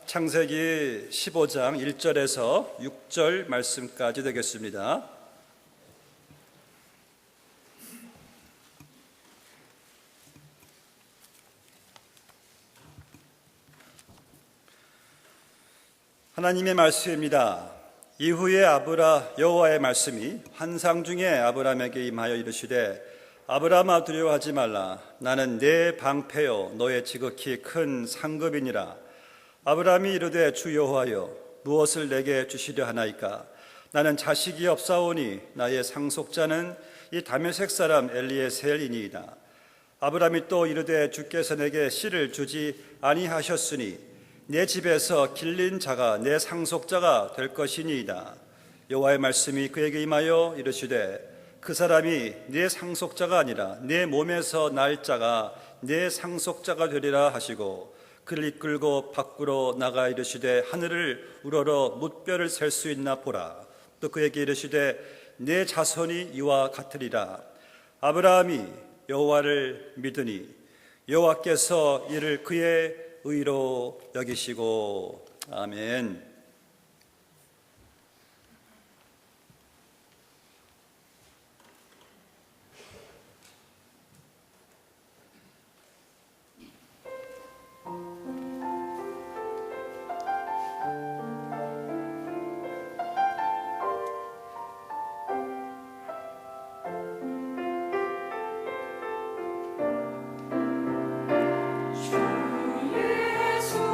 창세기 15장 1절에서 6절 말씀까지 되겠습니다. 하나님의 말씀입니다. 이후에 여호와의 말씀이 환상 중에 아브라함에게 임하여 이르시되 아브라함아 두려워하지 말라. 나는 네 방패요 너의 지극히 큰 상급이니라. 아브라함이 이르되 주 여호와여 무엇을 내게 주시려 하나이까? 나는 자식이 없사오니 나의 상속자는 이 다메섹 사람 엘리에셀이니이다. 아브라함이 또 이르되 주께서 내게 씨를 주지 아니하셨으니 내 집에서 길린 자가 내 상속자가 될 것이니이다. 여호와의 말씀이 그에게 임하여 이르시되 그 사람이 네 상속자가 아니라 내 몸에서 날 자가 내 상속자가 되리라 하시고 그를 이끌고 밖으로 나가 이르시되 하늘을 우러러 뭇별을 셀 수 있나 보라. 또 그에게 이르시되 내 자손이 이와 같으리라. 아브라함이 여호와를 믿으니 여호와께서 이를 그의 의로 여기시고. 아멘. 주의 손에서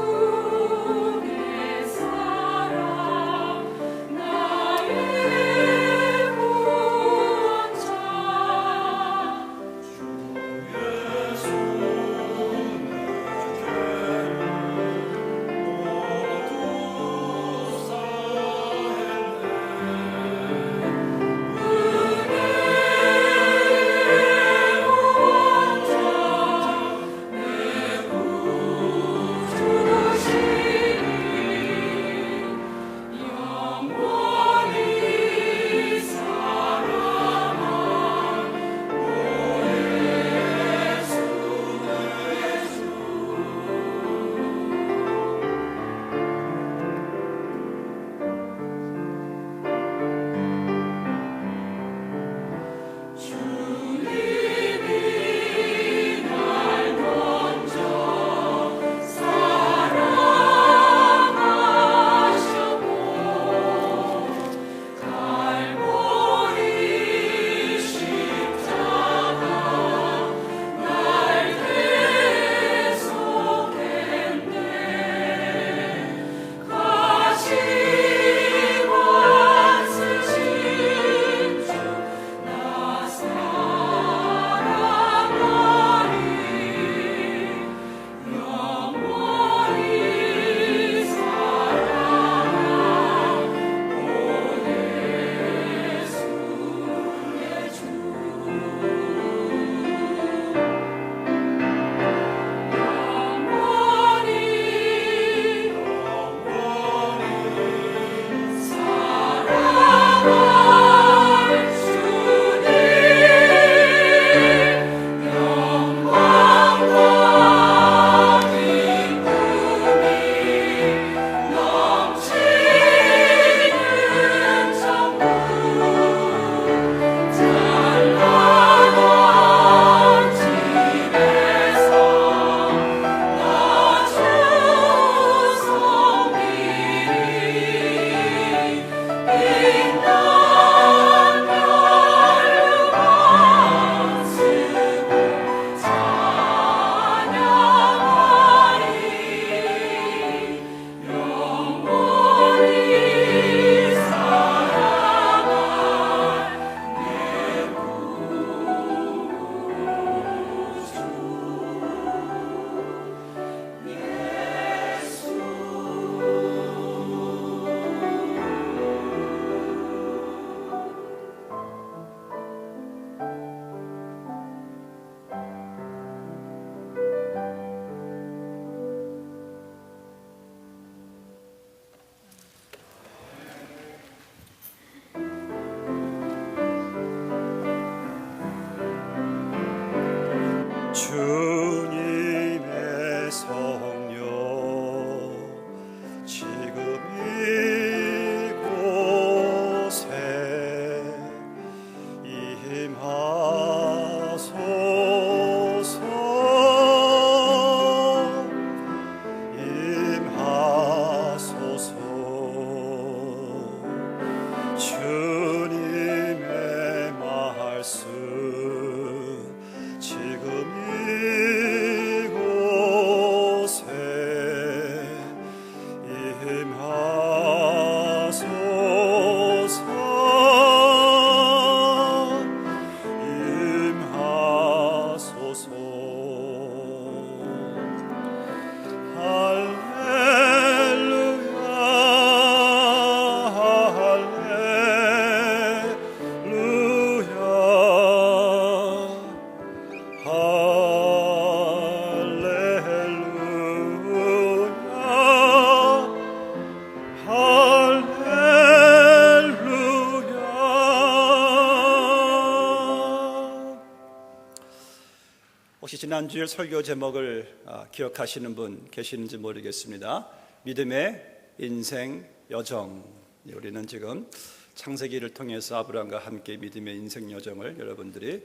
지난주일 설교 제목을 기억하시는 분 계시는지 모르겠습니다. 믿음의 인생 여정. 우리는 지금 창세기를 통해서 아브라함과 함께 믿음의 인생 여정을 여러분들이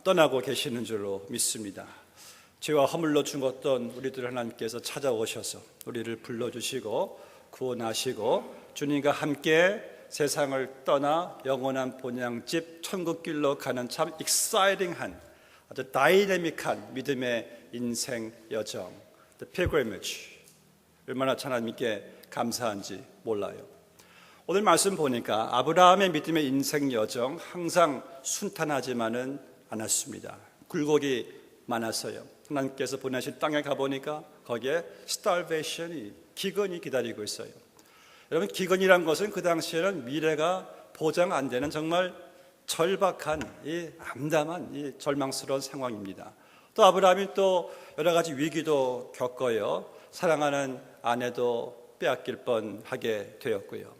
떠나고 계시는 줄로 믿습니다. 죄와 허물로 죽었던 우리들 하나님께서 찾아오셔서 우리를 불러주시고 구원하시고 주님과 함께 세상을 떠나 영원한 본향집 천국길로 가는 참 익사이팅한 아주 다이내믹한 믿음의 인생 여정, The Pilgrimage. 얼마나 하나님께 감사한지 몰라요. 오늘 말씀 보니까 아브라함의 믿음의 인생 여정 항상 순탄하지만은 않았습니다. 굴곡이 많았어요. 하나님께서 보내신 땅에 가보니까 거기에 starvation이, 기근이 기다리고 있어요. 여러분, 기근이란 것은 그 당시에는 미래가 보장 안 되는 정말 절박한, 이 암담한, 이 절망스러운 상황입니다. 또 아브라함이 또 여러 가지 위기도 겪어요. 사랑하는 아내도 빼앗길 뻔하게 되었고요.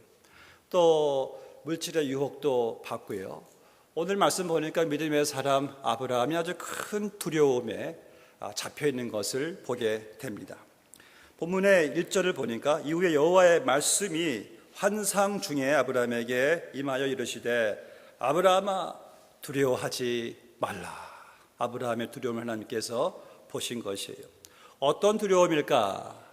또 물질의 유혹도 받고요. 오늘 말씀 보니까 믿음의 사람 아브라함이 아주 큰 두려움에 잡혀 있는 것을 보게 됩니다. 본문의 1절을 보니까 이후에 여호와의 말씀이 환상 중에 아브라함에게 임하여 이르시되 아브라함아 두려워하지 말라. 아브라함의 두려움을 하나님께서 보신 것이에요. 어떤 두려움일까?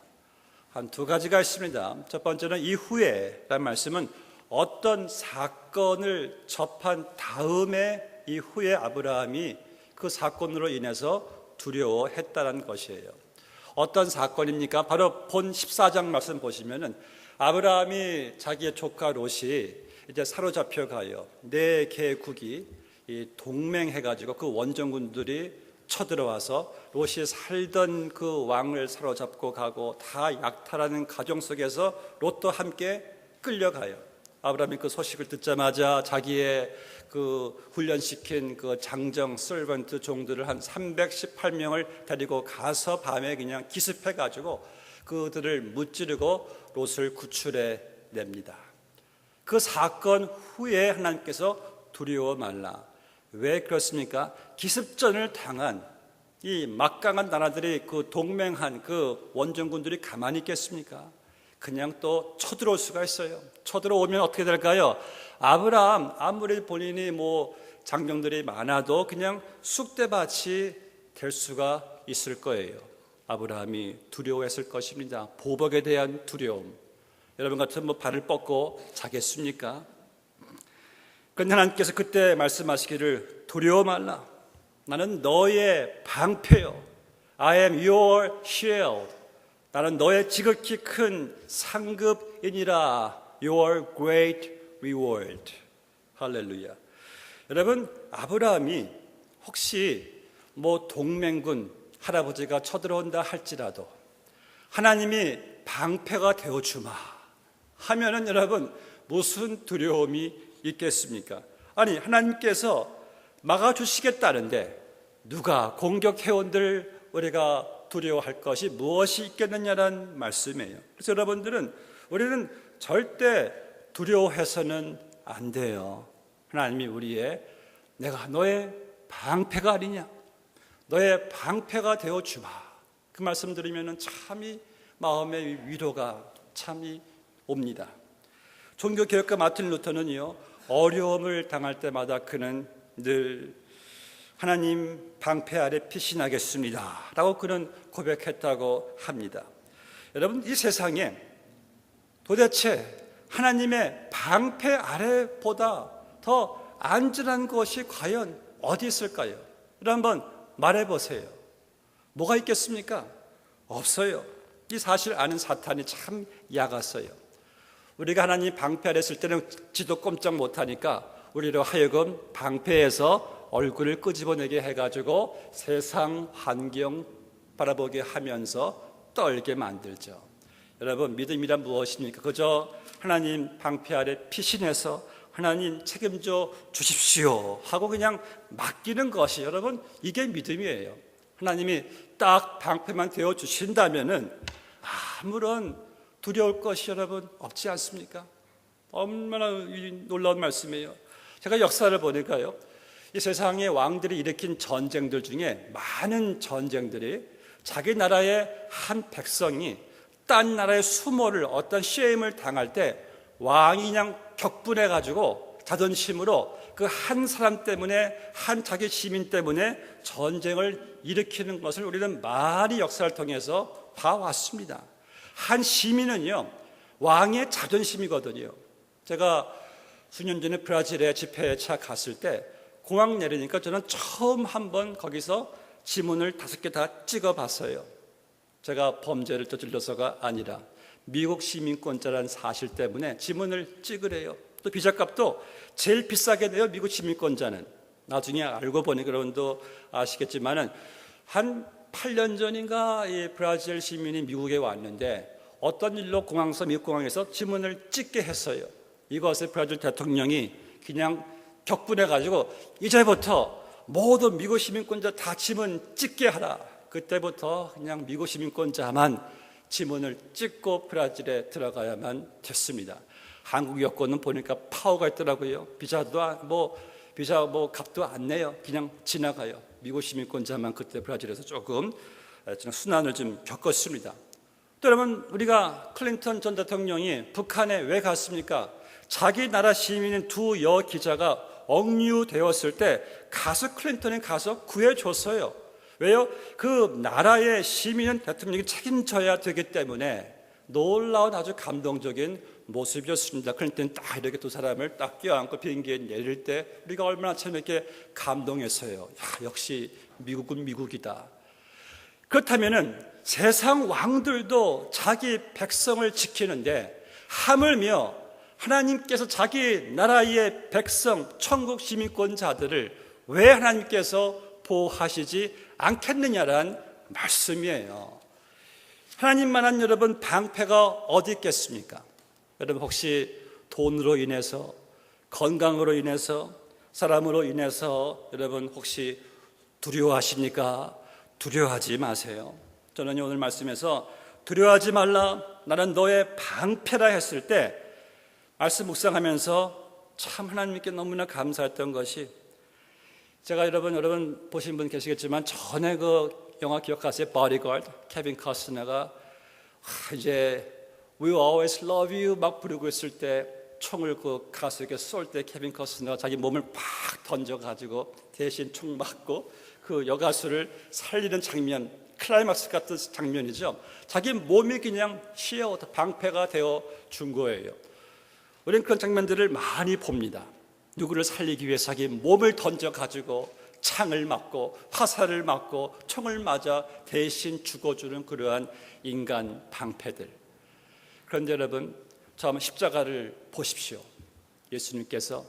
한 두 가지가 있습니다. 첫 번째는 이후에 라는 말씀은 어떤 사건을 접한 다음에 이후에 아브라함이 그 사건으로 인해서 두려워했다는 것이에요. 어떤 사건입니까? 바로 본 14장 말씀 보시면은 아브라함이 자기의 조카 롯이 이제 사로잡혀 가요. 네 개국이 동맹해가지고 그 원정군들이 쳐들어와서 롯이 살던 그 왕을 사로잡고 가고 다 약탈하는 과정 속에서 롯도 함께 끌려가요. 아브라함이 그 소식을 듣자마자 자기의 그 훈련시킨 그 장정 서번트 종들을 한 318명을 데리고 가서 밤에 그냥 기습해가지고 그들을 무찌르고 롯을 구출해 냅니다. 그 사건 후에 하나님께서 두려워 말라. 왜 그렇습니까? 기습전을 당한 이 막강한 나라들이 그 동맹한 그 원정군들이 가만히 있겠습니까? 그냥 또 쳐들어올 수가 있어요. 쳐들어오면 어떻게 될까요? 아브라함 아무리 본인이 장병들이 많아도 그냥 쑥대밭이 될 수가 있을 거예요. 아브라함이 두려워했을 것입니다. 보복에 대한 두려움. 여러분 같으면 발을 뻗고 자겠습니까? 그런데 하나님께서 그때 말씀하시기를 두려워 말라. 나는 너의 방패요. I am your shield. 나는 너의 지극히 큰 상급이니라. Your great reward. 할렐루야. 여러분, 아브라함이 혹시 동맹군 할아버지가 쳐들어온다 할지라도 하나님이 방패가 되어주마 하면은 여러분 무슨 두려움이 있겠습니까? 아니, 하나님께서 막아주시겠다는데 누가 공격해온들 우리가 두려워할 것이 무엇이 있겠느냐는 말씀이에요. 그래서 여러분들은 우리는 절대 두려워해서는 안 돼요. 하나님이 내가 너의 방패가 아니냐, 너의 방패가 되어주마, 그 말씀 들으면 참이 마음의 위로가 참이 옵니다. 종교개혁가 마틴 루터는요, 어려움을 당할 때마다 그는 늘 하나님 방패 아래 피신하겠습니다 라고 그는 고백했다고 합니다. 여러분, 이 세상에 도대체 하나님의 방패 아래보다 더 안전한 것이 과연 어디 있을까요? 한번 말해보세요. 뭐가 있겠습니까? 없어요. 이 사실 아는 사탄이 참 약았어요. 우리가 하나님 방패 아래 있을 때는 지도 꼼짝 못하니까 우리로 하여금 방패에서 얼굴을 끄집어내게 해가지고 세상 환경 바라보게 하면서 떨게 만들죠. 여러분, 믿음이란 무엇입니까? 그저 하나님 방패 아래 피신해서 하나님 책임져 주십시오 하고 그냥 맡기는 것이, 여러분, 이게 믿음이에요. 하나님이 딱 방패만 되어 주신다면은 아무런 두려울 것이 여러분 없지 않습니까? 얼마나 놀라운 말씀이에요. 제가 역사를 보니까요, 이 세상의 왕들이 일으킨 전쟁들 중에 많은 전쟁들이 자기 나라의 한 백성이 딴 나라의 수모를 어떤 시험을 당할 때 왕이 그냥 격분해 가지고 자존심으로 그 한 사람 때문에, 한 자기 시민 때문에 전쟁을 일으키는 것을 우리는 많이 역사를 통해서 봐왔습니다. 한 시민은요, 왕의 자존심이거든요. 제가 수년 전에 브라질에 집회에 갔을 때 공항 내리니까 저는 처음 한번 거기서 지문을 5개 다 찍어봤어요. 제가 범죄를 저질러서가 아니라 미국 시민권자라는 사실 때문에 지문을 찍으래요. 또 비자값도 제일 비싸게 내요, 미국 시민권자는. 나중에 알고 보니 여러분도 아시겠지만은 한 8년 전인가 이 브라질 시민이 미국에 왔는데 어떤 일로 공항서 미국 공항에서 지문을 찍게 했어요. 이것을 브라질 대통령이 그냥 격분해 가지고 이제부터 모든 미국 시민권자 다 지문 찍게 하라. 그때부터 그냥 미국 시민권자만 지문을 찍고 브라질에 들어가야만 됐습니다. 한국 여권은 보니까 파워가 있더라고요. 비자 값도 안 내요. 그냥 지나가요. 미국 시민권자만 그때 브라질에서 조금 순환을 좀 겪었습니다. 또 여러분, 우리가 클린턴 전 대통령이 북한에 왜 갔습니까? 자기 나라 시민인 두 여기자가 억류되었을 때 클린턴이 가서 구해줬어요. 왜요? 그 나라의 시민은 대통령이 책임져야 되기 때문에 놀라운 아주 감동적인 모습이었습니다. 클린턴이 딱 이렇게 두 사람을 딱 껴안고 비행기에 내릴 때 우리가 얼마나 참 이렇게 감동했어요. 야, 역시 미국은 미국이다. 그렇다면은 세상 왕들도 자기 백성을 지키는데 하물며 하나님께서 자기 나라의 백성, 천국 시민권자들을 왜 하나님께서 보호하시지 않겠느냐란 말씀이에요. 하나님만한 여러분 방패가 어디 있겠습니까? 여러분 혹시 돈으로 인해서, 건강으로 인해서, 사람으로 인해서 여러분 혹시 두려워하십니까? 두려워하지 마세요. 저는 오늘 말씀에서 두려워하지 말라, 나는 너의 방패라 했을 때 말씀 묵상하면서 참 하나님께 너무나 감사했던 것이, 제가 여러분 보신 분 계시겠지만 전에 그 영화 기억하세요? 보디가드, 케빈 커스너가 이제 We always love you 막 부르고 있을 때 총을 그 가수에게 쏠 때 케빈 커스너가 자기 몸을 팍 던져가지고 대신 총 맞고 그 여가수를 살리는 장면, 클라이막스 같은 장면이죠. 자기 몸이 그냥 방패가 되어 준 거예요. 우리는 그런 장면들을 많이 봅니다. 누구를 살리기 위해 자기 몸을 던져가지고 창을 맞고 화살을 맞고 총을 맞아 대신 죽어주는 그러한 인간 방패들. 그런데 여러분, 저 한번 십자가를 보십시오. 예수님께서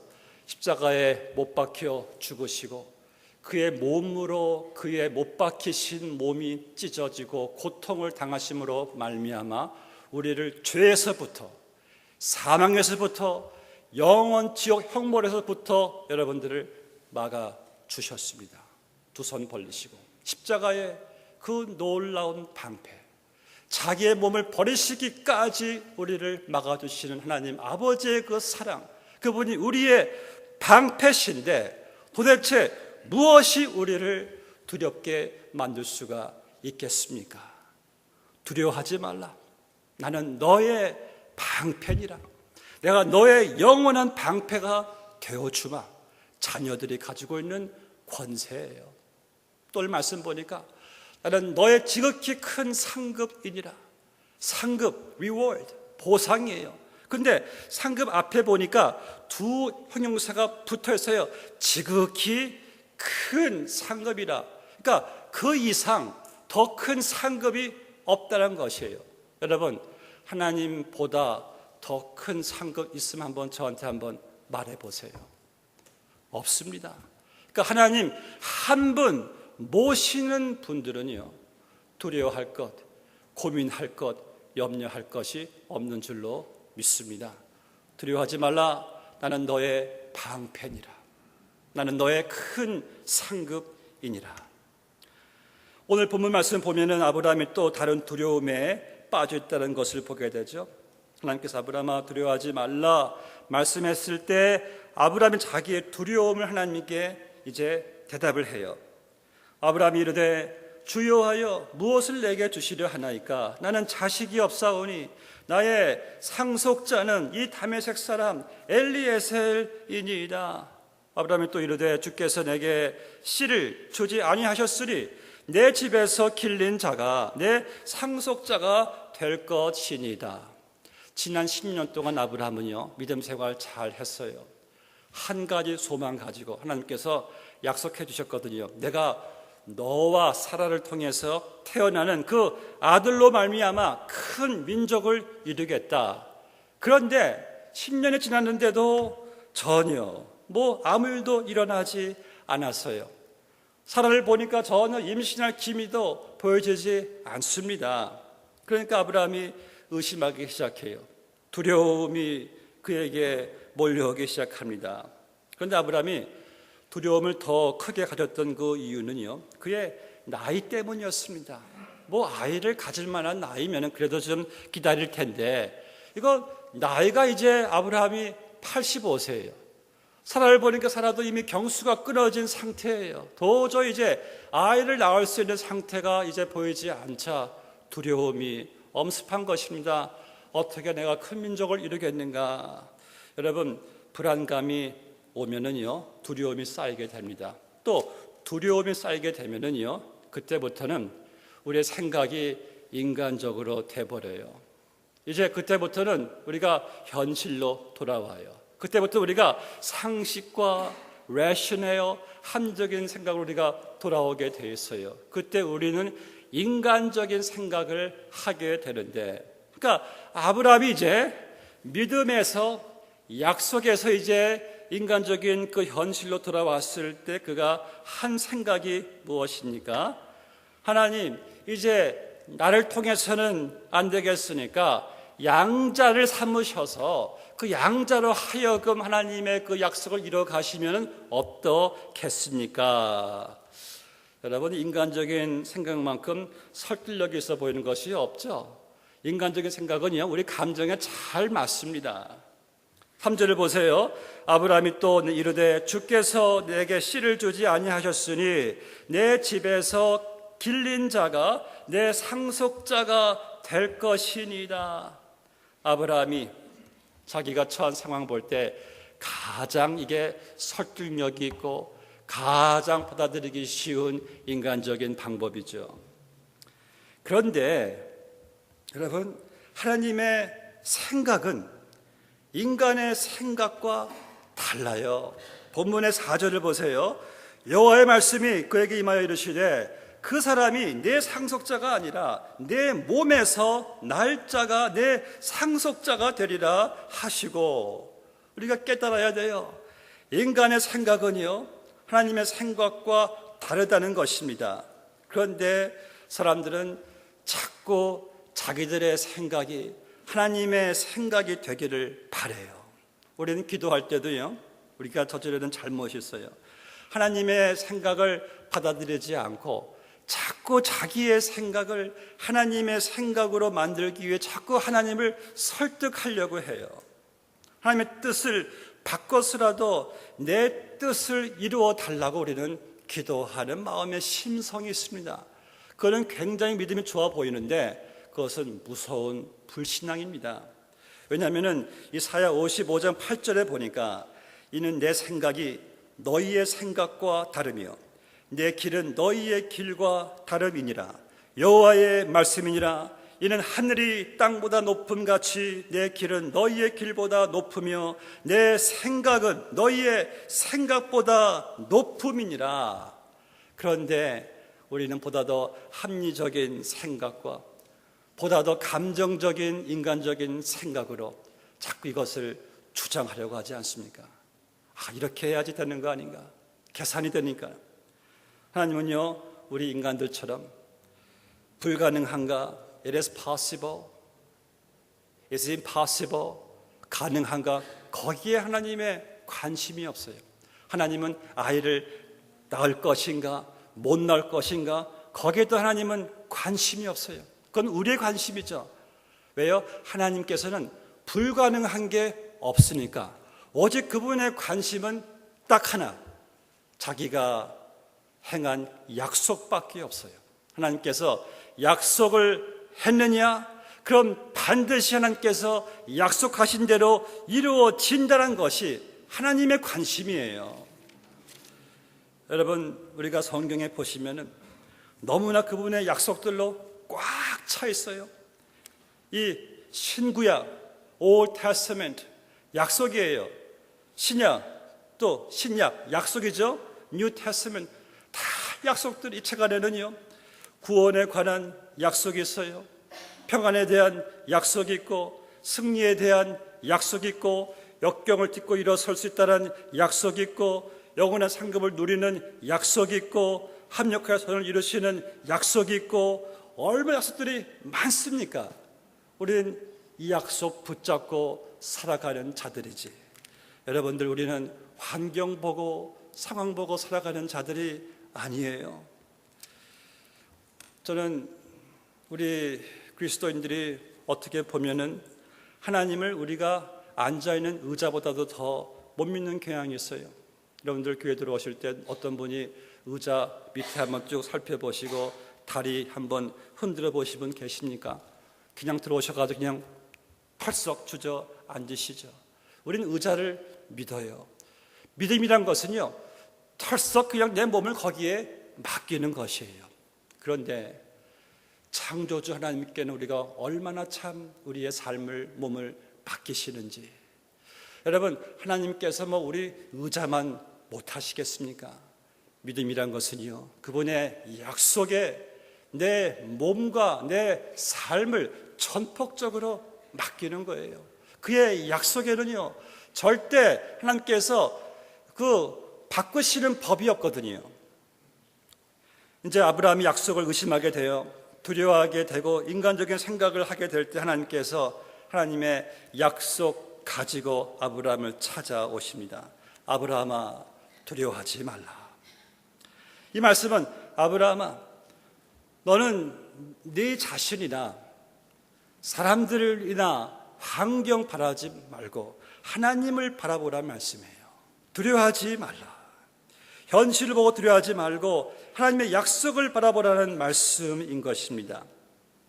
십자가에 못 박혀 죽으시고 그의 몸으로 그의 못 박히신 몸이 찢어지고 고통을 당하심으로 말미암아 우리를 죄에서부터, 사망에서부터, 영원 지옥 형벌에서부터 여러분들을 막아 주셨습니다. 두 손 벌리시고 십자가의 그 놀라운 방패, 자기의 몸을 버리시기까지 우리를 막아주시는 하나님 아버지의 그 사랑, 그분이 우리의 방패신데 도대체 무엇이 우리를 두렵게 만들 수가 있겠습니까? 두려워하지 말라. 나는 너의 방패니라. 내가 너의 영원한 방패가 되어주마. 자녀들이 가지고 있는 권세예요. 또 말씀 보니까 나는 너의 지극히 큰 상급이니라. 상급, reward, 보상이에요. 근데 상급 앞에 보니까 두 형용사가 붙어 있어요. 지극히 큰 상급이라. 그러니까 그 이상 더 큰 상급이 없다는 것이에요. 여러분, 하나님보다 더 큰 상급 있으면 한번 저한테 한번 말해 보세요. 없습니다. 그러니까 하나님 한 분 모시는 분들은요, 두려워할 것, 고민할 것, 염려할 것이 없는 줄로 믿습니다. 두려워하지 말라. 나는 너의 방패니라. 나는 너의 큰 상급이니라. 오늘 본문 말씀 보면은 아브라함이 또 다른 두려움에 빠져 있다는 것을 보게 되죠. 하나님께서 아브라함아 두려워하지 말라 말씀했을 때 아브라함이 자기의 두려움을 하나님께 이제 대답을 해요. 아브라함이 이르되 주여하여 무엇을 내게 주시려 하나이까? 나는 자식이 없사오니 나의 상속자는 이 다메섹 사람 엘리에셀이니이다. 아브라함이 또 이르되 주께서 내게 씨를 주지 아니하셨으니 내 집에서 길린 자가 내 상속자가 될 것이니이다. 지난 10년 동안 아브라함은요, 믿음 생활 잘 했어요. 한 가지 소망 가지고 하나님께서 약속해 주셨거든요. 내가 너와 사라를 통해서 태어나는 그 아들로 말미암아 큰 민족을 이루겠다. 그런데 10년이 지났는데도 전혀 아무 일도 일어나지 않았어요. 사라를 보니까 전혀 임신할 기미도 보여지지 않습니다. 그러니까 아브라함이 의심하기 시작해요. 두려움이 그에게 몰려오기 시작합니다. 그런데 아브라함이 두려움을 더 크게 가졌던 그 이유는요, 그의 나이 때문이었습니다. 아이를 가질 만한 나이면 그래도 좀 기다릴 텐데, 이거 나이가 이제 아브라함이 85세예요. 사라를 보니까 사라도 이미 경수가 끊어진 상태예요. 도저히 이제 아이를 낳을 수 있는 상태가 이제 보이지 않자 두려움이 엄습한 것입니다. 어떻게 내가 큰 민족을 이루겠는가? 여러분, 불안감이 오면은요, 두려움이 쌓이게 됩니다. 또 두려움이 쌓이게 되면은요, 그때부터는 우리의 생각이 인간적으로 돼버려요. 이제 그때부터는 우리가 현실로 돌아와요. 그때부터 우리가 상식과 rational, 합리적인 생각으로 우리가 돌아오게 돼 있어요. 그때 우리는 인간적인 생각을 하게 되는데, 그러니까 아브라함이 이제 믿음에서, 약속에서 이제 인간적인 그 현실로 돌아왔을 때 그가 한 생각이 무엇입니까? 하나님, 이제 나를 통해서는 안 되겠으니까 양자를 삼으셔서 그 양자로 하여금 하나님의 그 약속을 이뤄 가시면 어떻겠습니까? 여러분, 인간적인 생각만큼 설득력이 있어 보이는 것이 없죠. 인간적인 생각은요, 우리 감정에 잘 맞습니다. 3절을 보세요. 아브라함이 또 이르되 주께서 내게 씨를 주지 아니하셨으니 내 집에서 길린 자가 내 상속자가 될 것이니이다. 아브라함이 자기가 처한 상황 볼 때 가장 이게 설득력이 있고 가장 받아들이기 쉬운 인간적인 방법이죠. 그런데 여러분, 하나님의 생각은 인간의 생각과 달라요. 본문의 4절을 보세요. 여호와의 말씀이 그에게 임하여 이르시되 그 사람이 내 상속자가 아니라 내 몸에서 날짜가 내 상속자가 되리라 하시고, 우리가 깨달아야 돼요. 인간의 생각은요, 하나님의 생각과 다르다는 것입니다. 그런데 사람들은 자꾸 자기들의 생각이 하나님의 생각이 되기를 바라요. 우리는 기도할 때도요, 우리가 저지르는 잘못이 있어요. 하나님의 생각을 받아들이지 않고 자꾸 자기의 생각을 하나님의 생각으로 만들기 위해 자꾸 하나님을 설득하려고 해요. 하나님의 뜻을 바꿔서라도 내 뜻을 이루어 달라고 우리는 기도하는 마음의 심성이 있습니다. 그거는 굉장히 믿음이 좋아 보이는데 그것은 무서운 불신앙입니다. 왜냐하면 이사야 55장 8절에 보니까 이는 내 생각이 너희의 생각과 다르며 내 길은 너희의 길과 다름이니라. 여호와의 말씀이니라. 이는 하늘이 땅보다 높음 같이 내 길은 너희의 길보다 높으며 내 생각은 너희의 생각보다 높음이니라. 그런데 우리는 보다 더 합리적인 생각과 보다 더 감정적인 인간적인 생각으로 자꾸 이것을 주장하려고 하지 않습니까? 이렇게 해야지 되는 거 아닌가? 계산이 되니까. 하나님은요, 우리 인간들처럼 불가능한가? It is possible. Is it impossible? 가능한가? 거기에 하나님의 관심이 없어요. 하나님은 아이를 낳을 것인가? 못 낳을 것인가? 거기에도 하나님은 관심이 없어요. 그건 우리의 관심이죠. 왜요? 하나님께서는 불가능한 게 없으니까 오직 그분의 관심은 딱 하나, 자기가 행한 약속밖에 없어요. 하나님께서 약속을 했느냐? 그럼 반드시 하나님께서 약속하신 대로 이루어진다는 것이 하나님의 관심이에요. 여러분, 우리가 성경에 보시면은 너무나 그분의 약속들로 꽉 차 있어요. 이 신구약, Old Testament 약속이에요. 신약, 또 신약 약속이죠. New Testament 다 약속들이 이 책 안에는요. 구원에 관한 약속이 있어요. 평안에 대한 약속이 있고, 승리에 대한 약속이 있고, 역경을 딛고 일어설 수 있다는 약속이 있고, 영원한 상급을 누리는 약속이 있고, 합력하여 선을 이루시는 약속이 있고, 얼마나 약속들이 많습니까? 우리는 이 약속 붙잡고 살아가는 자들이지. 여러분들, 우리는 환경 보고 상황 보고 살아가는 자들이 아니에요. 저는 우리 그리스도인들이 어떻게 보면은 하나님을 우리가 앉아있는 의자보다도 더 못 믿는 경향이 있어요. 여러분들 교회 들어오실 때 어떤 분이 의자 밑에 한번 쭉 살펴보시고 다리 한번 흔들어 보신 분 계십니까? 그냥 들어오셔가지고 그냥 펄썩 주저앉으시죠. 우리는 의자를 믿어요. 믿음이란 것은요, 털썩 그냥 내 몸을 거기에 맡기는 것이에요. 그런데 창조주 하나님께는 우리가 얼마나 참 우리의 삶을, 몸을 맡기시는지. 여러분, 하나님께서 뭐 우리 의자만 못 하시겠습니까? 믿음이란 것은요, 그분의 약속에 내 몸과 내 삶을 전폭적으로 맡기는 거예요. 그의 약속에는요, 절대 하나님께서 바꾸시는 법이 없거든요. 이제 아브라함이 약속을 의심하게 되어 두려워하게 되고 인간적인 생각을 하게 될 때 하나님께서 하나님의 약속 가지고 아브라함을 찾아오십니다. 아브라함아, 두려워하지 말라. 이 말씀은 아브라함아, 너는 네 자신이나 사람들이나 환경 바라지 말고 하나님을 바라보라는 말씀이에요. 두려워하지 말라. 현실을 보고 두려워하지 말고 하나님의 약속을 바라보라는 말씀인 것입니다.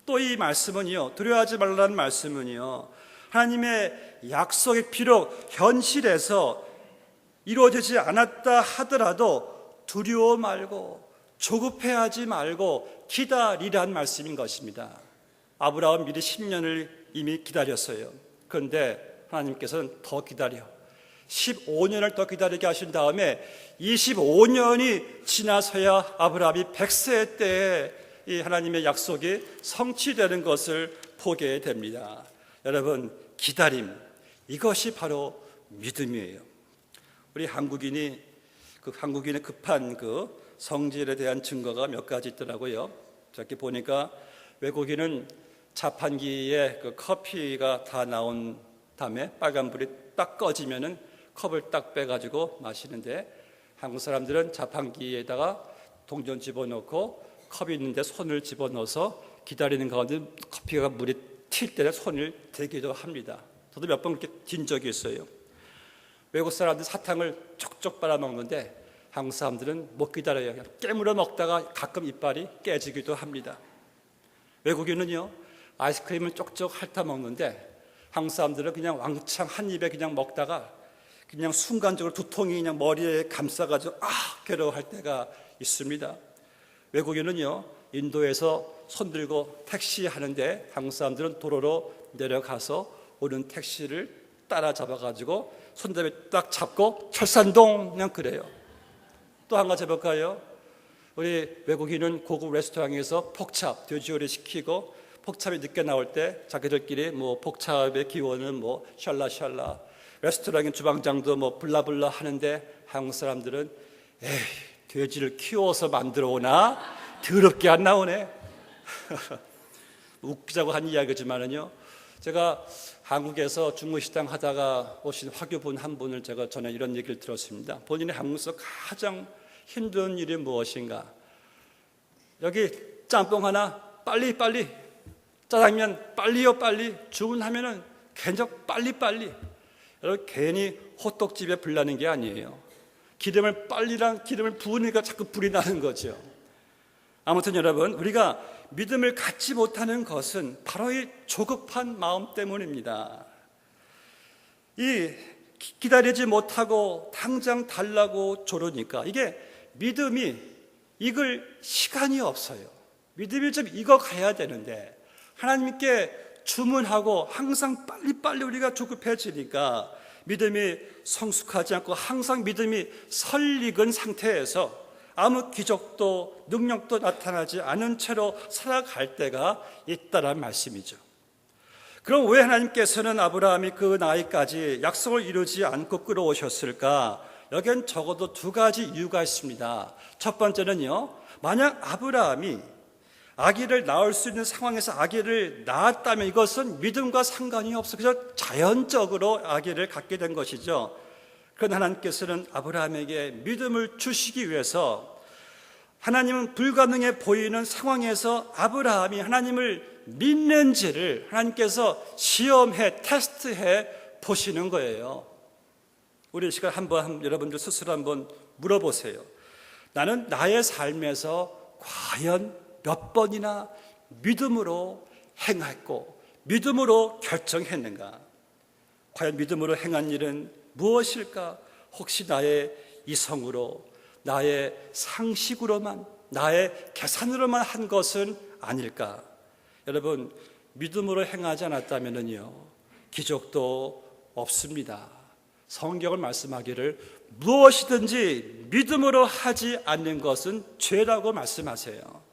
또 이 말씀은요, 두려워하지 말라는 말씀은요, 하나님의 약속이 비록 현실에서 이루어지지 않았다 하더라도 두려워 말고 조급해하지 말고 기다리라는 말씀인 것입니다. 아브라함은 미리 10년을 이미 기다렸어요. 그런데 하나님께서는 더 기다려 15년을 더 기다리게 하신 다음에 25년이 지나서야 아브라함이 100세 때에 이 하나님의 약속이 성취되는 것을 보게 됩니다. 여러분, 기다림, 이것이 바로 믿음이에요. 우리 한국인의 급한 성질에 대한 증거가 몇 가지 있더라고요. 저렇게 보니까 외국인은 자판기에 커피가 다 나온 다음에 빨간불이 딱 꺼지면은 컵을 딱 빼가지고 마시는데, 한국 사람들은 자판기에다가 동전 집어넣고 컵이 있는데 손을 집어넣어서 기다리는 가운데 커피가 물이 튈 때는 손을 대기도 합니다. 저도 몇 번 그렇게 진 적이 있어요. 외국 사람들 사탕을 촉촉 빨아먹는데 한국 사람들은 못 기다려요. 그냥 깨물어 먹다가 가끔 이빨이 깨지기도 합니다. 외국인은요, 아이스크림을 쪽쪽 핥아 먹는데 한국 사람들은 그냥 왕창 한 입에 그냥 먹다가 그냥 순간적으로 두통이 그냥 머리에 감싸가지고 괴로워할 때가 있습니다. 외국인은요, 인도에서 손들고 택시 하는데 한국 사람들은 도로로 내려가서 오는 택시를 따라잡아가지고 손잡이 딱 잡고 철산동 그냥 그래요. 또 한 가지 해볼까요? 우리 외국인은 고급 레스토랑에서 폭찹, 돼지요리 시키고 폭찹이 늦게 나올 때 자기들끼리 폭찹의 기원은 샬라샬라, 레스토랑의 주방장도 블라블라 하는데 한국 사람들은 에이, 돼지를 키워서 만들어 오나? 더럽게 안 나오네. 웃기자고 한 이야기지만은요, 제가 한국에서 중국식당 하다가 오신 화교분 한 분을 제가 전에 이런 얘기를 들었습니다. 본인이 한국에서 가장 힘든 일이 무엇인가? 여기 짬뽕 하나 빨리 짜장면 빨리요 빨리 주문하면은 괜적 빨리 여러분, 괜히 호떡집에 불나는 게 아니에요. 기름을 부으니까 자꾸 불이 나는 거죠. 아무튼 여러분, 우리가 믿음을 갖지 못하는 것은 바로 이 조급한 마음 때문입니다. 이 기다리지 못하고 당장 달라고 조르니까 이게 믿음이 익을 시간이 없어요. 믿음이 좀 익어가야 되는데 하나님께 주문하고 항상 빨리빨리 우리가 조급해지니까 믿음이 성숙하지 않고 항상 믿음이 설익은 상태에서 아무 기적도 능력도 나타나지 않은 채로 살아갈 때가 있다란 말씀이죠. 그럼 왜 하나님께서는 아브라함이 그 나이까지 약속을 이루지 않고 끌어오셨을까? 여기엔 적어도 두 가지 이유가 있습니다. 첫 번째는요, 만약 아브라함이 아기를 낳을 수 있는 상황에서 아기를 낳았다면 이것은 믿음과 상관이 없어. 그저 자연적으로 아기를 갖게 된 것이죠. 그러나 하나님께서는 아브라함에게 믿음을 주시기 위해서 하나님은 불가능해 보이는 상황에서 아브라함이 하나님을 믿는지를 하나님께서 시험해 테스트해 보시는 거예요. 우리 시간 한번 여러분들 스스로 한번 물어보세요. 나는 나의 삶에서 과연 몇 번이나 믿음으로 행했고 믿음으로 결정했는가? 과연 믿음으로 행한 일은 무엇일까? 혹시 나의 이성으로, 나의 상식으로만, 나의 계산으로만 한 것은 아닐까? 여러분, 믿음으로 행하지 않았다면요, 기적도 없습니다. 성경을 말씀하기를 무엇이든지 믿음으로 하지 않는 것은 죄라고 말씀하세요.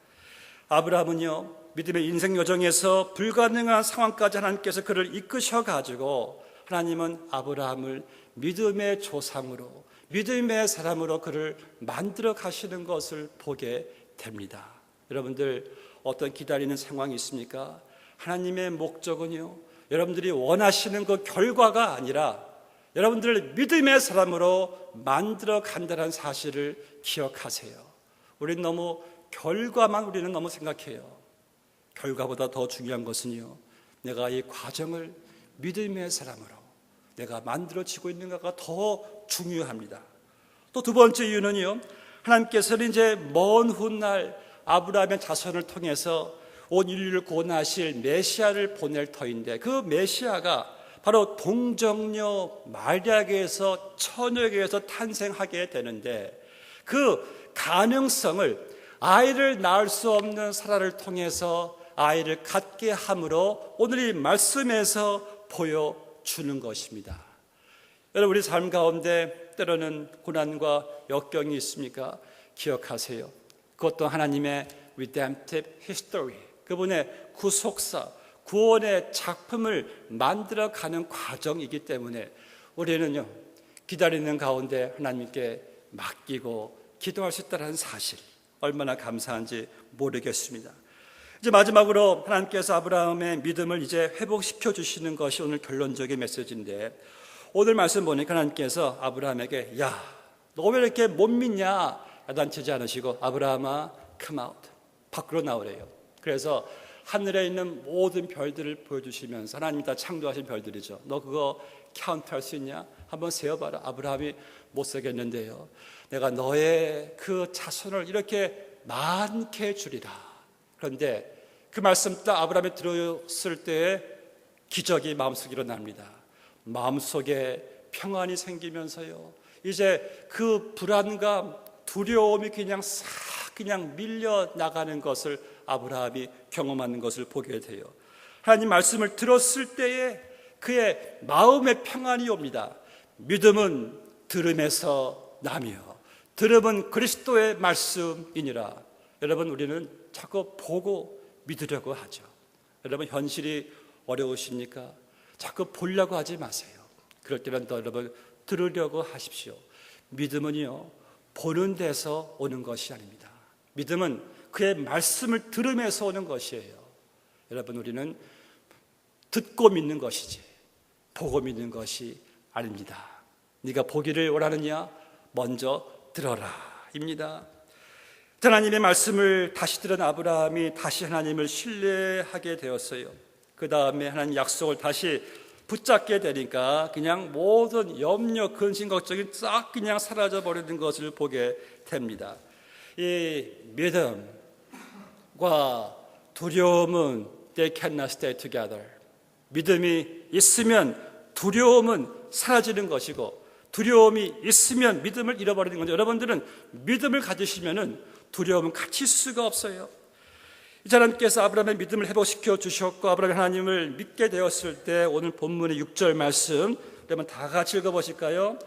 아브라함은요, 믿음의 인생 여정에서 불가능한 상황까지 하나님께서 그를 이끄셔가지고 하나님은 아브라함을 믿음의 조상으로, 믿음의 사람으로 그를 만들어 가시는 것을 보게 됩니다. 여러분들 어떤 기다리는 상황이 있습니까? 하나님의 목적은요, 여러분들이 원하시는 그 결과가 아니라 여러분들을 믿음의 사람으로 만들어 간다는 사실을 기억하세요. 우리는 너무 결과만 우리는 너무 생각해요. 결과보다 더 중요한 것은요, 내가 이 과정을 믿음의 사람으로 내가 만들어지고 있는가가 더 중요합니다. 또 두 번째 이유는요, 하나님께서는 이제 먼 훗날 아브라함의 자손을 통해서 온 인류를 구원하실 메시아를 보낼 터인데 그 메시아가 바로 동정녀 마리아에게서 처녀에게서 탄생하게 되는데 그 가능성을 아이를 낳을 수 없는 사라를 통해서 아이를 갖게 함으로 오늘 이 말씀에서 보여주는 것입니다. 여러분, 우리 삶 가운데 때로는 고난과 역경이 있습니까? 기억하세요. 그것도 하나님의 redemptive history, 그분의 구속사, 구원의 작품을 만들어가는 과정이기 때문에 우리는요, 기다리는 가운데 하나님께 맡기고 기도할 수 있다는 사실, 얼마나 감사한지 모르겠습니다. 이제 마지막으로 하나님께서 아브라함의 믿음을 이제 회복시켜 주시는 것이 오늘 결론적인 메시지인데, 오늘 말씀 보니까 하나님께서 아브라함에게 야, 너 왜 이렇게 못 믿냐 야단치지 않으시고 아브라함아 come out, 밖으로 나오래요. 그래서 하늘에 있는 모든 별들을 보여주시면서, 하나님이 다 창조하신 별들이죠, 너 그거 카운트할 수 있냐? 한번 세어봐라. 아브라함이 못 세겠는데요, 내가 너의 그 자손을 이렇게 많게 주리라. 그런데 그 말씀 딱 아브라함이 들었을 때에 기적이 마음속에 일어납니다. 마음속에 평안이 생기면서요, 이제 그 불안감, 두려움이 그냥 밀려나가는 것을 아브라함이 경험하는 것을 보게 돼요. 하나님 말씀을 들었을 때에 그의 마음의 평안이 옵니다. 믿음은 들음에서 나며 들음은 그리스도의 말씀이니라. 여러분, 우리는 자꾸 보고 믿으려고 하죠. 여러분, 현실이 어려우십니까? 자꾸 보려고 하지 마세요. 그럴 때는 더 여러분 들으려고 하십시오. 믿음은요, 보는 데서 오는 것이 아닙니다. 믿음은 그의 말씀을 들으면서 오는 것이에요. 여러분, 우리는 듣고 믿는 것이지 보고 믿는 것이 아닙니다. 네가 보기를 원하느냐? 먼저 들어라 입니다. 하나님의 말씀을 다시 들은 아브라함이 다시 하나님을 신뢰하게 되었어요. 그 다음에 하나님 약속을 다시 붙잡게 되니까 그냥 모든 염려, 근심, 걱정이 싹 그냥 사라져 버리는 것을 보게 됩니다. 이 믿음과 두려움은 they cannot stay together. 믿음이 있으면 두려움은 사라지는 것이고, 두려움이 있으면 믿음을 잃어버리는 건데, 여러분들은 믿음을 가지시면은 두려움은 같이 있을 수가 없어요. 이제 하나님께서 아브라함의 믿음을 회복시켜 주셨고, 아브라함이 하나님을 믿게 되었을 때, 오늘 본문의 6절 말씀 여러분 다 같이 읽어보실까요?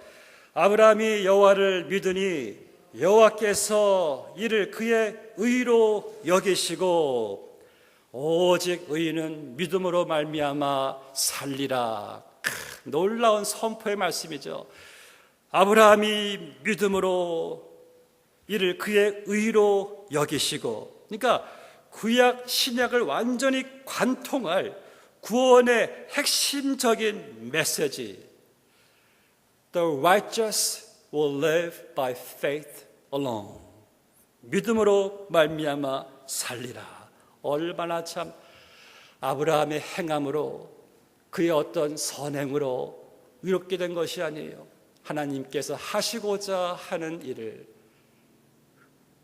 아브라함이 여호와를 믿으니 여호와께서 이를 그의 의로 여기시고 오직 의인은 믿음으로 말미암아 살리라. 놀라운 선포의 말씀이죠. 아브라함이 믿음으로 이를 그의 의로 여기시고, 그러니까 구약 신약을 완전히 관통할 구원의 핵심적인 메시지, The righteous will live by faith alone. 믿음으로 말미암아 살리라. 얼마나 참 아브라함의 행함으로, 그의 어떤 선행으로 의롭게 된 것이 아니에요. 하나님께서 하시고자 하는 일을,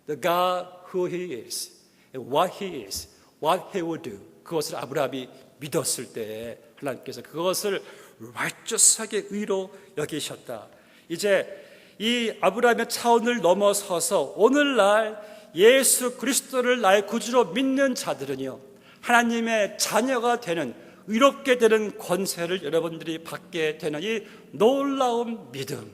The God who He is, what He is, what He will do, 그것을 아브라함이 믿었을 때 하나님께서 그것을 righteous하게 의로 여기셨다. 이제 이 아브라함의 차원을 넘어서서 오늘날 예수 그리스도를 나의 구주로 믿는 자들은요, 하나님의 자녀가 되는, 의롭게 되는 권세를 여러분들이 받게 되는 이 놀라운 믿음,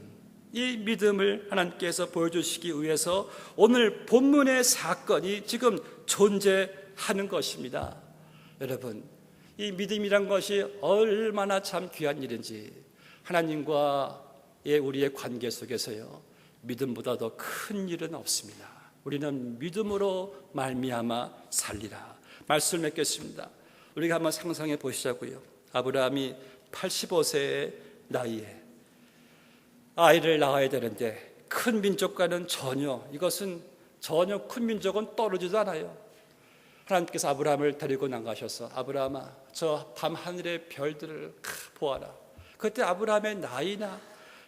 이 믿음을 하나님께서 보여주시기 위해서 오늘 본문의 사건이 지금 존재하는 것입니다. 여러분, 이 믿음이란 것이 얼마나 참 귀한 일인지, 하나님과의 우리의 관계 속에서요, 믿음보다 더 큰 일은 없습니다. 우리는 믿음으로 말미암아 살리라. 말씀을 맺겠습니다. 우리가 한번 상상해 보시자고요. 아브라함이 85세의 나이에 아이를 낳아야 되는데, 큰 민족과는 이것은 전혀 큰 민족은 떨어지도 않아요. 하나님께서 아브라함을 데리고 나가셔서, 아브라함아, 저 밤하늘의 별들을 보아라. 그때 아브라함의 나이나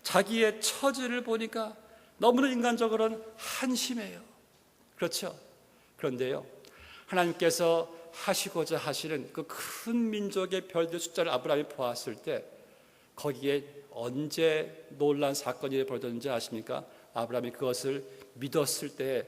자기의 처지를 보니까 너무나 인간적으로는 한심해요. 그렇죠? 그런데요, 하나님께서 하시고자 하시는 그 큰 민족의 별들 숫자를 아브라함이 보았을 때, 거기에 언제 놀란 사건이 벌어졌는지 아십니까? 아브라함이 그것을 믿었을 때,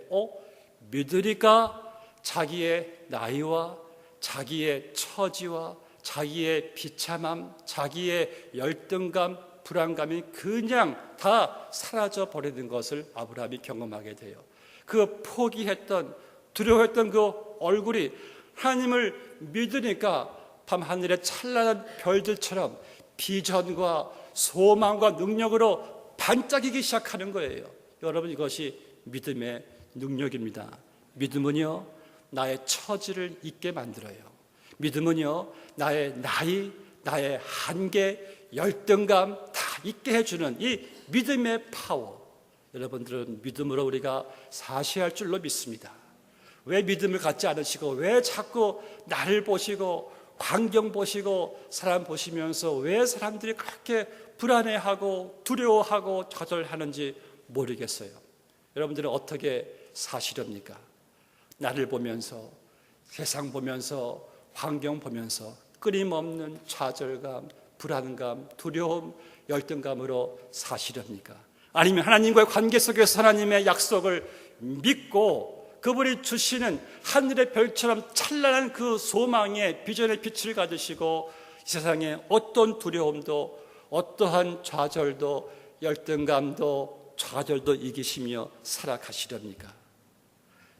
믿으니까 자기의 나이와 자기의 처지와 자기의 비참함, 자기의 열등감, 불안감이 그냥 다 사라져 버리는 것을 아브라함이 경험하게 돼요. 그 포기했던, 두려워했던 그 얼굴이 하나님을 믿으니까 밤하늘의 찬란한 별들처럼 비전과 소망과 능력으로 반짝이기 시작하는 거예요. 여러분, 이것이 믿음의 능력입니다. 믿음은요, 나의 처지를 잊게 만들어요. 믿음은요, 나의 나이, 나의 한계, 열등감 다 잊게 해주는 이 믿음의 파워. 여러분들은 믿음으로 우리가 사시할 줄로 믿습니다. 왜 믿음을 갖지 않으시고, 왜 자꾸 나를 보시고 환경 보시고 사람 보시면서 왜 사람들이 그렇게 불안해하고 두려워하고 좌절하는지 모르겠어요. 여러분들은 어떻게 사시렵니까? 나를 보면서, 세상 보면서, 환경 보면서 끊임없는 좌절감, 불안감, 두려움, 열등감으로 사시렵니까? 아니면 하나님과의 관계 속에서 하나님의 약속을 믿고 그분이 주시는 하늘의 별처럼 찬란한 그 소망의 비전의 빛을 가지시고 이 세상에 어떤 두려움도, 어떠한 좌절도, 열등감도, 좌절도 이기시며 살아가시렵니까?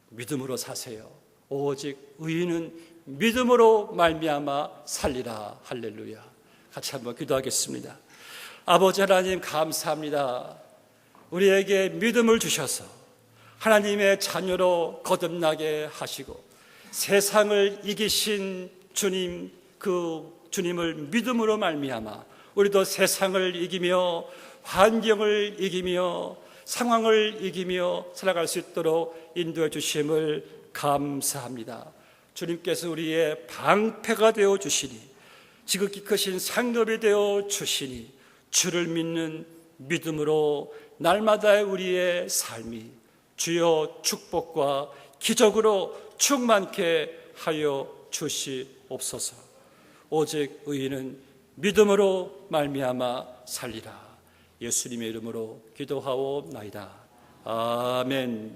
믿음으로 사세요. 오직 의인은 믿음으로 말미암아 살리라. 할렐루야. 같이 한번 기도하겠습니다. 아버지 하나님, 감사합니다. 우리에게 믿음을 주셔서 하나님의 자녀로 거듭나게 하시고 세상을 이기신 주님, 그 주님을 믿음으로 말미암아 우리도 세상을 이기며 환경을 이기며 상황을 이기며 살아갈 수 있도록 인도해 주심을 감사합니다. 주님께서 우리의 방패가 되어 주시니 지극히 크신 상급이 되어 주시니 주를 믿는 믿음으로 날마다의 우리의 삶이 주여 축복과 기적으로 충만케 하여 주시옵소서. 오직 의인은 믿음으로 말미암아 살리라. 예수님의 이름으로 기도하옵나이다. 아멘.